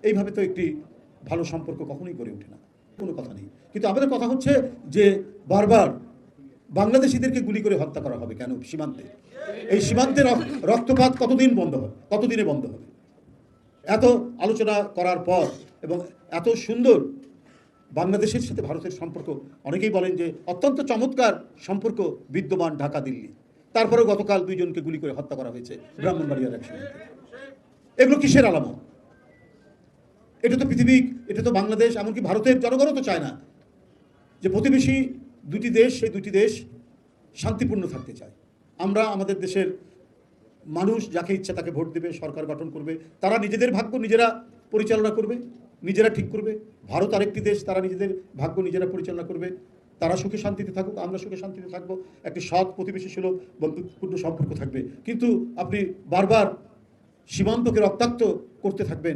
এইভাবে তো একটি ভালো সম্পর্ক কখনোই গড়ে ওঠে না, কোনো কথা নেই। কিন্তু আমাদের কথা হচ্ছে যে বারবার বাংলাদেশিদেরকে গুলি করে হত্যা করা হবে কেন সীমান্তে? এই সীমান্তে রক্তপাত কতদিন বন্ধ হবে, কতদিনে বন্ধ হবে? এত আলোচনা করার পর এবং এত সুন্দর বাংলাদেশের সাথে ভারতের সম্পর্ক, অনেকেই বলেন যে অত্যন্ত চমৎকার সম্পর্ক বিদ্যমান ঢাকা দিল্লি, তারপরেও গতকাল দুইজনকে গুলি করে হত্যা করা হয়েছে ব্রাহ্মণবাড়িয়ার এক সীমান্তে। এগুলো কিসের আলামত? এটা তো পৃথিবী, এটা তো বাংলাদেশ, এমনকি ভারতের জনগণও তো চায় না যে প্রতিবেশী দুটি দেশ, সেই দুটি দেশ শান্তিপূর্ণ থাকতে চায়। আমরা আমাদের দেশের মানুষ যাকে ইচ্ছা তাকে ভোট দেবে, সরকার গঠন করবে, তারা নিজেদের ভাগ্য নিজেরা পরিচালনা করবে, নিজেরা ঠিক করবে। ভারত আরেকটি দেশ, তারা নিজেদের ভাগ্য নিজেরা পরিচালনা করবে। তারা সুখে শান্তিতে থাকুক, আমরা সুখে শান্তিতে থাকবো, একটি সৎ প্রতিবেশী সুলভ বন্ধুত্বপূর্ণ সম্পর্ক থাকবে। কিন্তু আপনি বারবার সীমান্তকে রক্তাক্ত করতে থাকবেন।